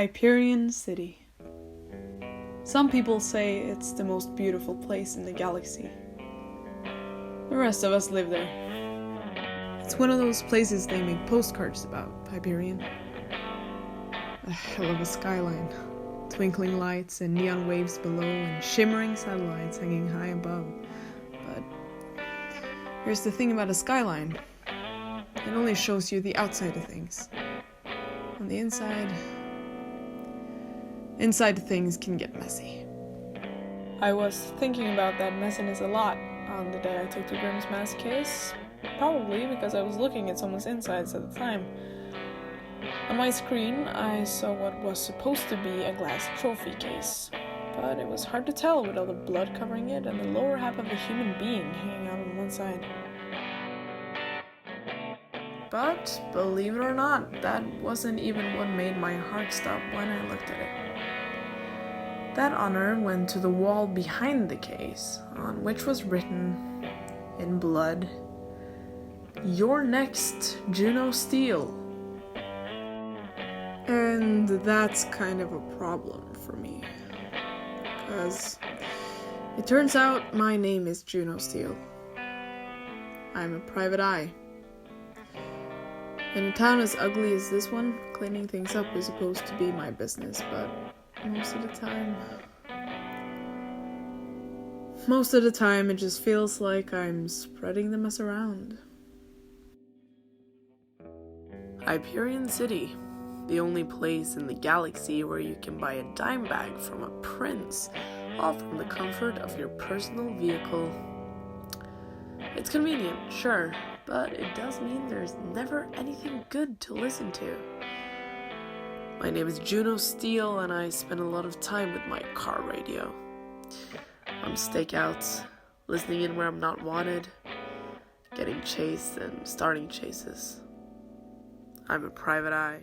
Hyperion City. Some people say it's the most beautiful place in the galaxy. The rest of us live there. It's one of those places they make postcards about, Hyperion. A hell of a skyline. Twinkling lights and neon waves below and shimmering satellites hanging high above. But here's the thing about a skyline. It only shows you the outside of things. On the inside things can get messy. I was thinking about that messiness a lot on the day I took the Grimm's mask case, probably because I was looking at someone's insides at the time. On my screen, I saw what was supposed to be a glass trophy case, but it was hard to tell with all the blood covering it and the lower half of a human being hanging out on one side. But, believe it or not, that wasn't even what made my heart stop when I looked at it. That honor went to the wall behind the case, on which was written, in blood, "You're next, Juno Steel." And that's kind of a problem for me, because it turns out my name is Juno Steel. I'm a private eye. In a town as ugly as this one, cleaning things up is supposed to be my business, but most of the time it just feels like I'm spreading the mess around. Hyperion City, the only place in the galaxy where you can buy a dime bag from a prince, all from the comfort of your personal vehicle. It's convenient, sure, but it does mean there's never anything good to listen to. My name is Juno Steel, and I spend a lot of time with my car radio. On stakeouts, listening in where I'm not wanted, getting chased and starting chases. I'm a private eye.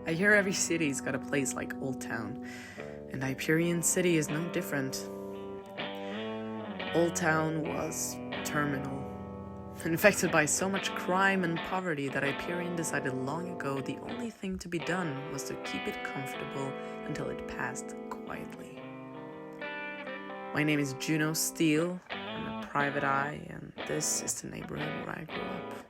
I hear every city's got a place like Old Town, and Hyperion City is no different. Old Town was terminal, infected by so much crime and poverty that Hyperion decided long ago the only thing to be done was to keep it comfortable until it passed quietly. My name is Juno Steel, I'm a private eye, and this is the neighborhood where I grew up.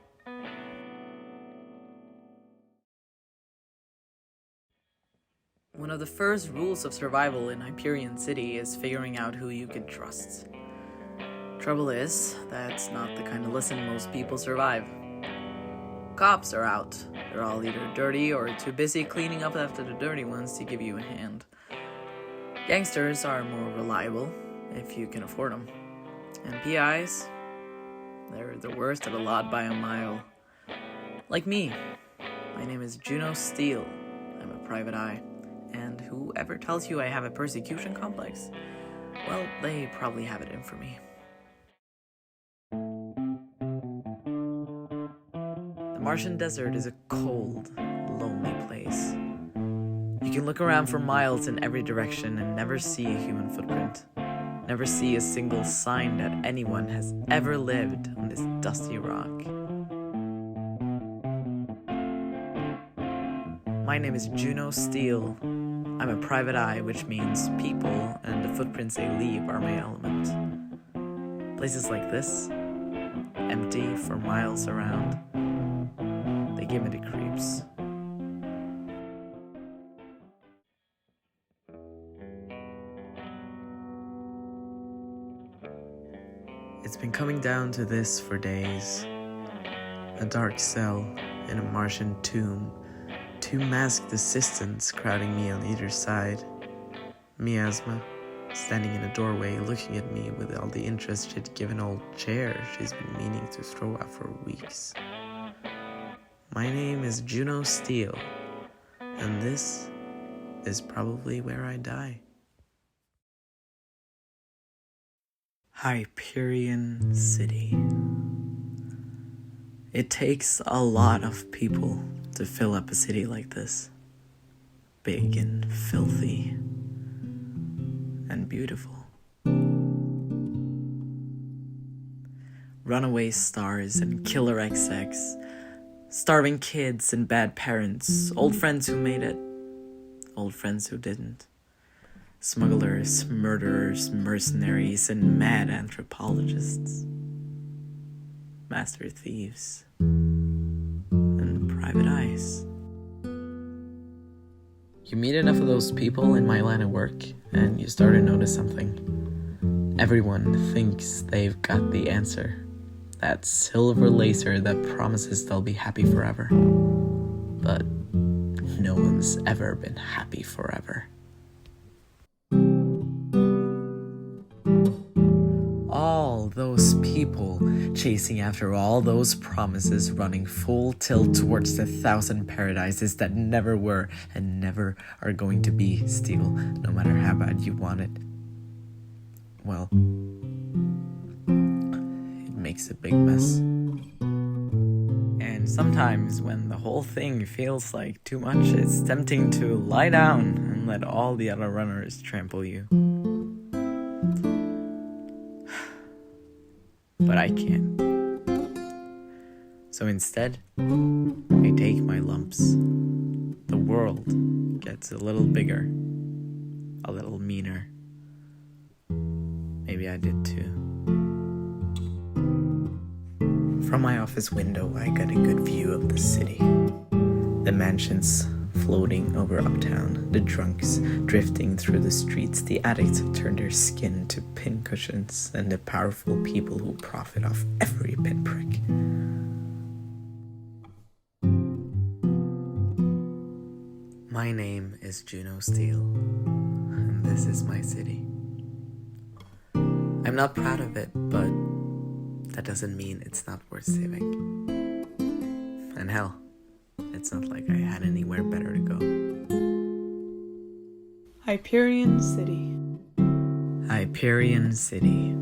One of the first rules of survival in Hyperion City is figuring out who you can trust. Trouble is, that's not the kind of lesson most people survive. Cops are out. They're all either dirty or too busy cleaning up after the dirty ones to give you a hand. Gangsters are more reliable, if you can afford them. And PIs, they're the worst of the lot by a mile. Like me. My name is Juno Steel. I'm a private eye. And whoever tells you I have a persecution complex, well, they probably have it in for me. The Martian desert is a cold, lonely place. You can look around for miles in every direction and never see a human footprint. Never see a single sign that anyone has ever lived on this dusty rock. My name is Juno Steel. I'm a private eye, which means people and the footprints they leave are my element. Places like this, empty for miles around, they give me the creeps. It's been coming down to this for days. A dark cell in a Martian tomb. Two masked assistants crowding me on either side. Miasma, standing in a doorway looking at me with all the interest she'd given old chair she's been meaning to throw out for weeks. My name is Juno Steel, and this is probably where I die. Hyperion City. It takes a lot of people to fill up a city like this. Big and filthy and beautiful. Runaway stars and killer XX, Starving kids and bad parents, old friends who made it, old friends who didn't. Smugglers, murderers, mercenaries, and mad anthropologists. Master thieves. And private eyes. You meet enough of those people in my line of work, and you start to notice something. Everyone thinks they've got the answer. That silver laser that promises they'll be happy forever. But no one's ever been happy forever. All those people chasing after all those promises, running full tilt towards the 1,000 paradises that never were and never are going to be steel, no matter how bad you want it. Well, it makes a big mess. And sometimes when the whole thing feels like too much, it's tempting to lie down and let all the other runners trample you. But I can't. So instead, I take my lumps. The world gets a little bigger, a little meaner. Maybe I did too. From my office window, I got a good view of the city. The mansions floating over uptown, the drunks drifting through the streets, the addicts who turn their skin to pincushions, and the powerful people who profit off every pinprick. My name is Juno Steel, and this is my city. I'm not proud of it, but that doesn't mean it's not worth saving. And hell, it's not like I had anywhere better to go. Hyperion City. Hyperion City.